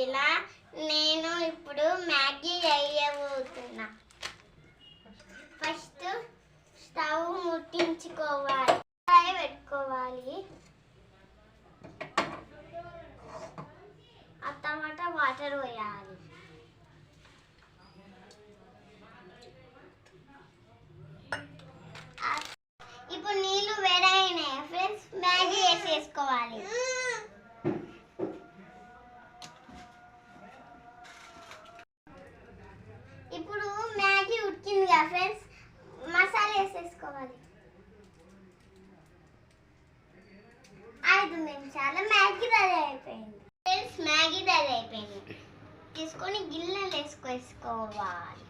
ఇలా నేను ఇప్పుడు మ్యాగీ వేయబోతున్నా. ఫస్ట్ స్టవ్ ముట్టించుకోవాలి, పెట్టుకోవాలి. ఆ తర్వాత వాటర్ పోయాలి. ఇప్పుడు నీళ్ళు వేడైనాయి ఫ్రెండ్స్, మ్యాగీ వేసేసుకోవాలి. ఇప్పుడు మ్యాగీ ఉడికింది కదా ఫ్రెండ్స్, మసాలా వేసేసుకోవాలి. 5 నిమిషాలు మ్యాగీ రెడీ అయిపోయింది ఫ్రెండ్స్. మ్యాగీ రెడీ అయిపోయింది. తీసుకొని గిన్నెలు వేసుకోవాలి.